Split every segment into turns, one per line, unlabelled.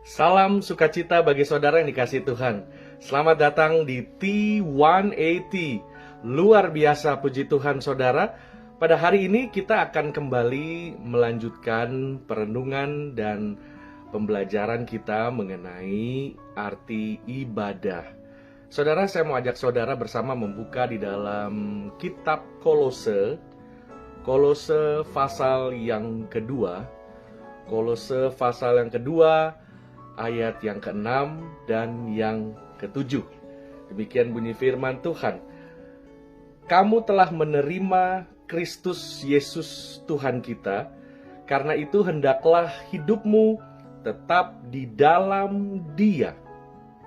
Salam sukacita bagi saudara yang dikasihi Tuhan. Selamat datang di T180. Luar biasa, puji Tuhan saudara. Pada hari ini kita akan kembali melanjutkan perenungan dan pembelajaran kita mengenai arti ibadah. Saudara, saya mau ajak saudara bersama membuka di dalam kitab Kolose. Kolose pasal yang kedua. Kolose pasal yang kedua, ayat yang ke-6 dan yang ke-7. Demikian bunyi firman Tuhan. Kamu telah menerima Kristus Yesus Tuhan kita, karena itu hendaklah hidupmu tetap di dalam Dia.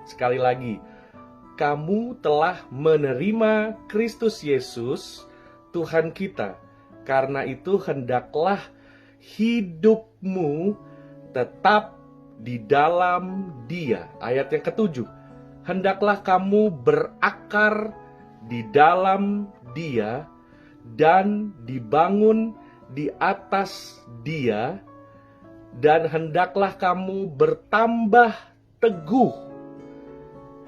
Sekali lagi, kamu telah menerima Kristus Yesus Tuhan kita, karena itu hendaklah hidupmu tetap di dalam Dia. Ayat yang ke-7. Hendaklah kamu berakar di dalam Dia dan dibangun di atas Dia, dan hendaklah kamu bertambah teguh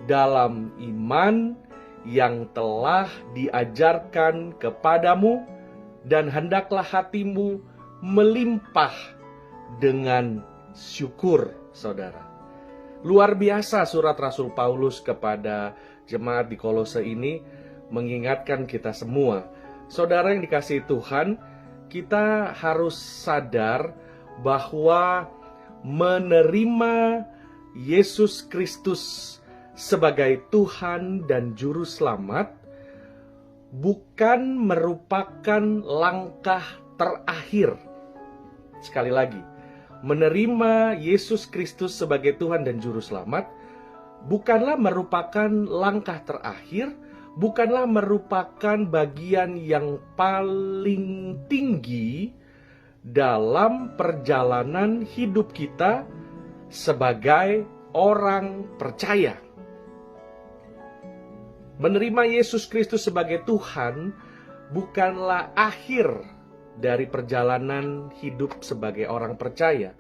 dalam iman yang telah diajarkan kepadamu, dan hendaklah hatimu melimpah dengan syukur. Saudara, luar biasa surat Rasul Paulus kepada jemaat di Kolose ini mengingatkan kita semua. Saudara yang dikasihi Tuhan, kita harus sadar bahwa menerima Yesus Kristus sebagai Tuhan dan Juru Selamat bukan merupakan langkah terakhir. Sekali lagi, menerima Yesus Kristus sebagai Tuhan dan Juru Selamat bukanlah merupakan langkah terakhir, bukanlah merupakan bagian yang paling tinggi dalam perjalanan hidup kita sebagai orang percaya. Menerima Yesus Kristus sebagai Tuhan bukanlah akhir dari perjalanan hidup sebagai orang percaya.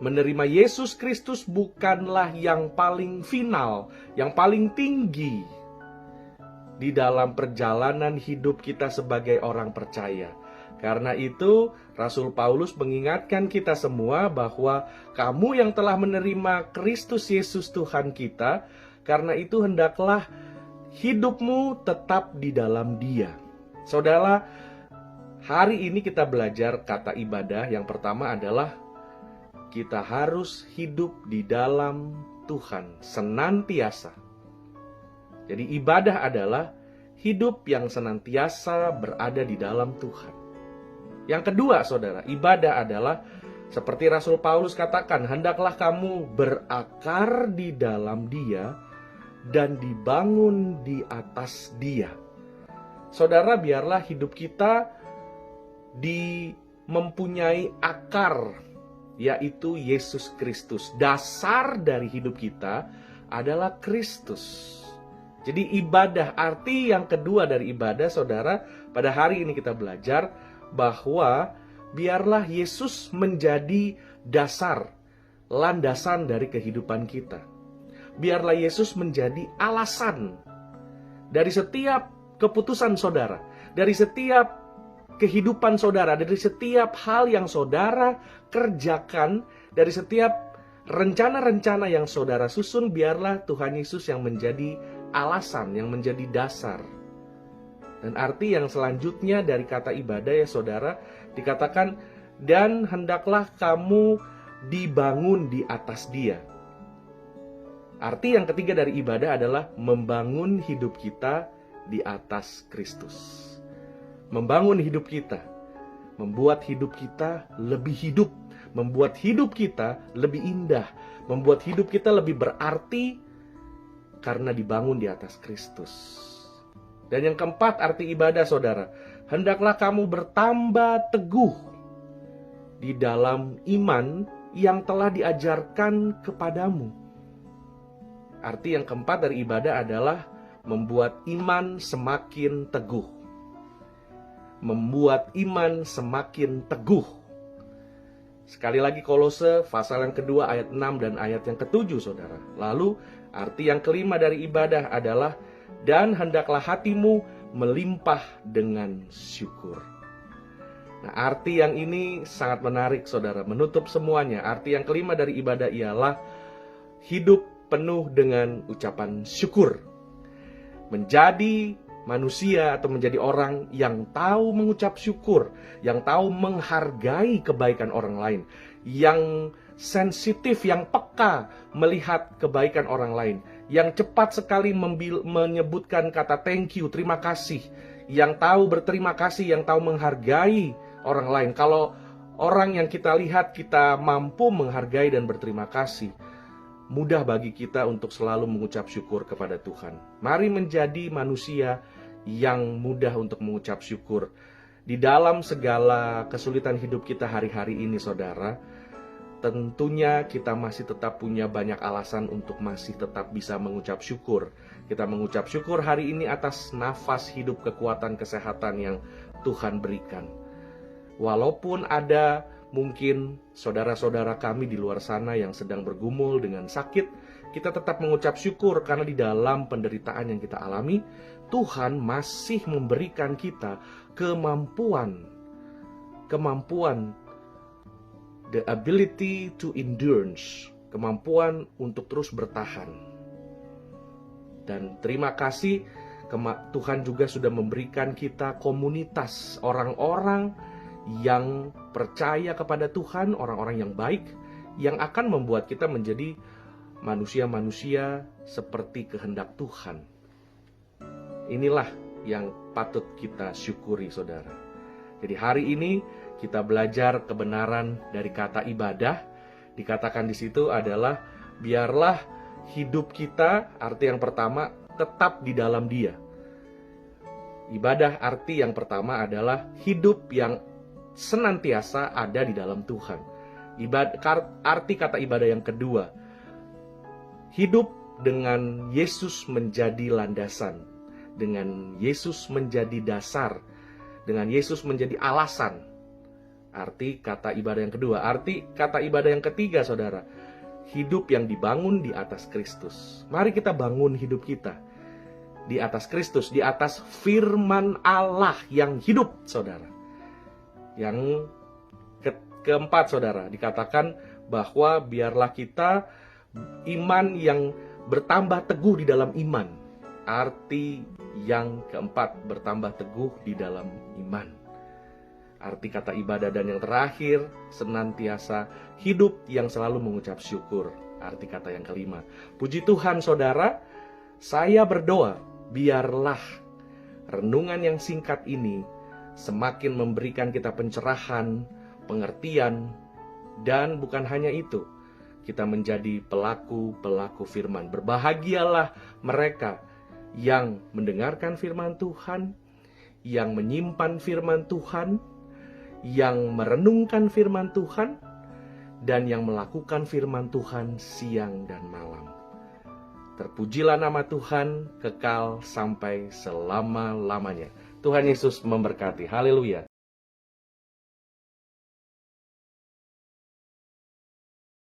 Menerima Yesus Kristus bukanlah yang paling final, yang paling tinggi di dalam perjalanan hidup kita sebagai orang percaya. Karena itu, Rasul Paulus mengingatkan kita semua bahwa kamu yang telah menerima Kristus Yesus Tuhan kita, karena itu hendaklah hidupmu tetap di dalam Dia. Saudara, hari ini kita belajar kata ibadah. Yang pertama adalah kita harus hidup di dalam Tuhan senantiasa. Jadi ibadah adalah hidup yang senantiasa berada di dalam Tuhan. Yang kedua, saudara, ibadah adalah seperti Rasul Paulus katakan, hendaklah kamu berakar di dalam Dia dan dibangun di atas Dia. Saudara, biarlah hidup kita mempunyai akar, yaitu Yesus Kristus. Dasar dari hidup kita adalah Kristus. Jadi ibadah, arti yang kedua dari ibadah, saudara, pada hari ini kita belajar bahwa biarlah Yesus menjadi dasar, landasan dari kehidupan kita. Biarlah Yesus menjadi alasan dari setiap keputusan saudara, dari setiap kehidupan saudara, dari setiap hal yang saudara kerjakan, dari setiap rencana-rencana yang saudara susun. Biarlah Tuhan Yesus yang menjadi alasan, yang menjadi dasar. Dan arti yang selanjutnya dari kata ibadah, ya saudara, dikatakan, dan hendaklah kamu dibangun di atas Dia. Arti yang ketiga dari ibadah adalah membangun hidup kita di atas Kristus. Membangun hidup kita, membuat hidup kita lebih hidup, membuat hidup kita lebih indah, membuat hidup kita lebih berarti karena dibangun di atas Kristus. Dan yang keempat, arti ibadah, saudara, hendaklah kamu bertambah teguh di dalam iman yang telah diajarkan kepadamu. Arti yang keempat dari ibadah adalah membuat iman semakin teguh. Membuat iman semakin teguh. Sekali lagi Kolose pasal yang kedua ayat 6 dan ayat yang ke-7 saudara. Lalu arti yang kelima dari ibadah adalah dan hendaklah hatimu melimpah dengan syukur. Nah, arti yang ini sangat menarik saudara, menutup semuanya. Arti yang kelima dari ibadah ialah hidup penuh dengan ucapan syukur. Menjadi manusia atau menjadi orang yang tahu mengucap syukur, yang tahu menghargai kebaikan orang lain, yang sensitif, yang peka melihat kebaikan orang lain, yang cepat sekali menyebutkan kata thank you, terima kasih, yang tahu berterima kasih, yang tahu menghargai orang lain. Kalau orang yang kita lihat kita mampu menghargai dan berterima kasih, mudah bagi kita untuk selalu mengucap syukur kepada Tuhan. Mari menjadi manusia yang mudah untuk mengucap syukur. Di dalam segala kesulitan hidup kita hari-hari ini saudara, tentunya kita masih tetap punya banyak alasan untuk masih tetap bisa mengucap syukur. Kita mengucap syukur hari ini atas nafas hidup, kekuatan, kesehatan yang Tuhan berikan. Walaupun ada mungkin saudara-saudara kami di luar sana yang sedang bergumul dengan sakit, kita tetap mengucap syukur karena di dalam penderitaan yang kita alami, Tuhan masih memberikan kita kemampuan, the ability to endurance, kemampuan untuk terus bertahan. Dan terima kasih, Tuhan juga sudah memberikan kita komunitas orang-orang yang percaya kepada Tuhan, orang-orang yang baik, yang akan membuat kita menjadi manusia-manusia seperti kehendak Tuhan. Inilah yang patut kita syukuri saudara. Jadi hari ini kita belajar kebenaran dari kata ibadah. Dikatakan di situ adalah biarlah hidup kita, arti yang pertama, tetap di dalam Dia. Ibadah arti yang pertama adalah hidup yang senantiasa ada di dalam Tuhan. Arti kata ibadah yang kedua, hidup dengan Yesus menjadi landasan, dengan Yesus menjadi dasar, dengan Yesus menjadi alasan. Arti kata ibadah yang kedua. Arti kata ibadah yang ketiga saudara, hidup yang dibangun di atas Kristus. Mari kita bangun hidup kita di atas Kristus, di atas firman Allah yang hidup saudara. Yang keempat saudara, dikatakan bahwa biarlah kita iman yang bertambah teguh di dalam iman. Arti yang keempat, bertambah teguh di dalam iman. Arti kata ibadah dan yang terakhir, senantiasa hidup yang selalu mengucap syukur. Arti kata yang kelima. Puji Tuhan saudara, saya berdoa biarlah renungan yang singkat ini semakin memberikan kita pencerahan, pengertian, dan bukan hanya itu, kita menjadi pelaku-pelaku firman. Berbahagialah mereka yang mendengarkan firman Tuhan, yang menyimpan firman Tuhan, yang merenungkan firman Tuhan, dan yang melakukan firman Tuhan siang dan malam. Terpujilah nama Tuhan kekal sampai selama-lamanya. Tuhan Yesus memberkati. Haleluya.